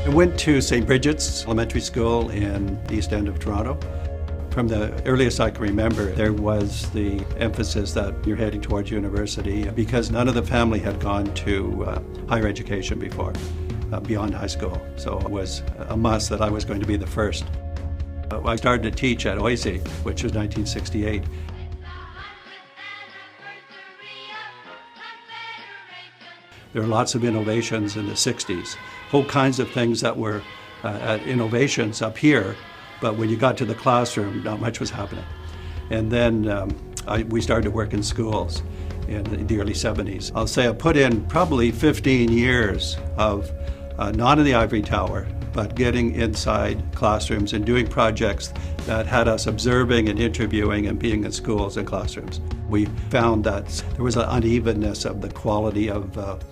I went to St. Bridget's Elementary School in the East End of Toronto. From the earliest I can remember, there was the emphasis that you're heading towards university because none of the family had gone to higher education before, beyond high school. So it was a must that I was going to be the first. I started to teach at OISE, which was 1968. There were lots of innovations in the 60s, whole kinds of things that were innovations up here, but when you got to the classroom, not much was happening. And then we started to work in schools in the early 70s. I'll say I put in probably 15 years of, not in the ivory tower, but getting inside classrooms and doing projects that had us observing and interviewing and being in schools and classrooms. We found that there was an unevenness of the quality of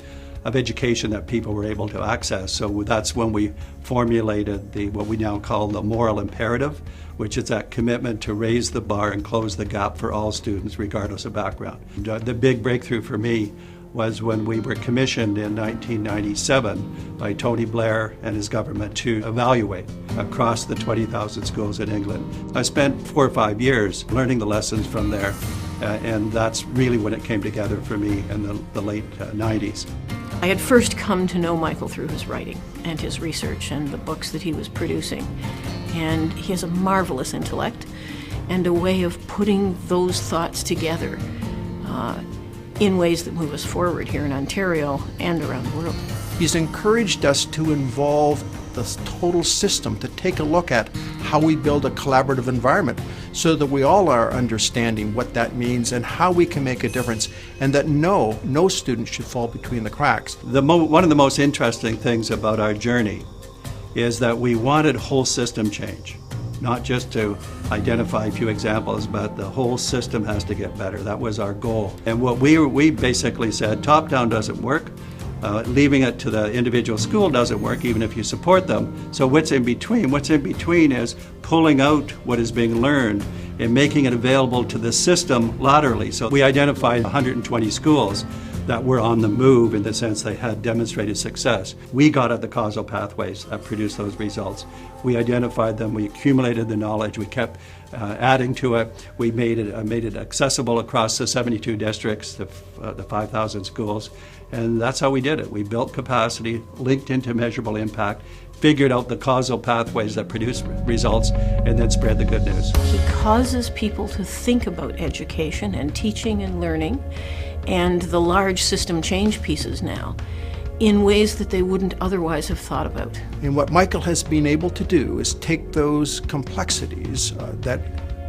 education that people were able to access. So that's when we formulated what we now call the moral imperative, which is that commitment to raise the bar and close the gap for all students, regardless of background. The big breakthrough for me was when we were commissioned in 1997 by Tony Blair and his government to evaluate across the 20,000 schools in England. I spent 4 or 5 years learning the lessons from there, and that's really when it came together for me in the late 90s. I had first come to know Michael through his writing and his research and the books that he was producing. And he has a marvelous intellect and a way of putting those thoughts together in ways that move us forward here in Ontario and around the world. He's encouraged us to involve the total system, to take a look at how we build a collaborative environment so that we all are understanding what that means and how we can make a difference, and that no student should fall between the cracks. One of the most interesting things about our journey is that we wanted whole system change. Not just to identify a few examples, but the whole system has to get better. That was our goal. And what we basically said, top-down doesn't work. Leaving it to the individual school doesn't work, even if you support them. So what's in between? What's in between is pulling out what is being learned and making it available to the system laterally. So we identified 120 schools that were on the move in the sense they had demonstrated success. We got at the causal pathways that produced those results. We identified them, we accumulated the knowledge, we kept adding to it. We made it accessible across the 72 districts, the 5,000 schools, and that's how we did it. We built capacity, linked into measurable impact, figured out the causal pathways that produce results, and then spread the good news. He causes people to think about education and teaching and learning and the large system change pieces now in ways that they wouldn't otherwise have thought about. And what Michael has been able to do is take those complexities that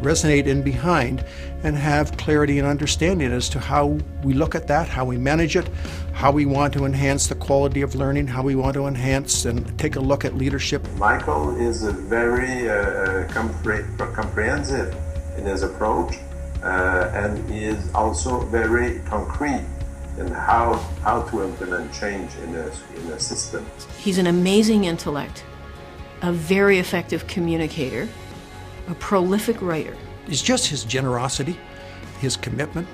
resonate in behind and have clarity and understanding as to how we look at that, how we manage it, how we want to enhance the quality of learning, how we want to enhance and take a look at leadership. Michael is a very comprehensive in his approach, and he is also very concrete in how to implement change in a system. He's an amazing intellect, a very effective communicator, a prolific writer. It's just his generosity, his commitment,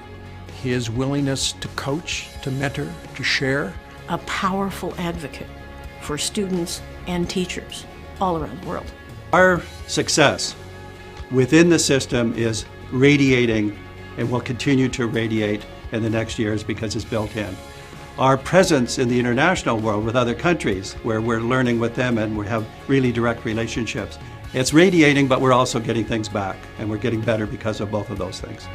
his willingness to coach, to mentor, to share. A powerful advocate for students and teachers all around the world. Our success within the system is radiating and will continue to radiate in the next years because it's built in. Our presence in the international world with other countries where we're learning with them and we have really direct relationships, it's radiating, but we're also getting things back, and we're getting better because of both of those things.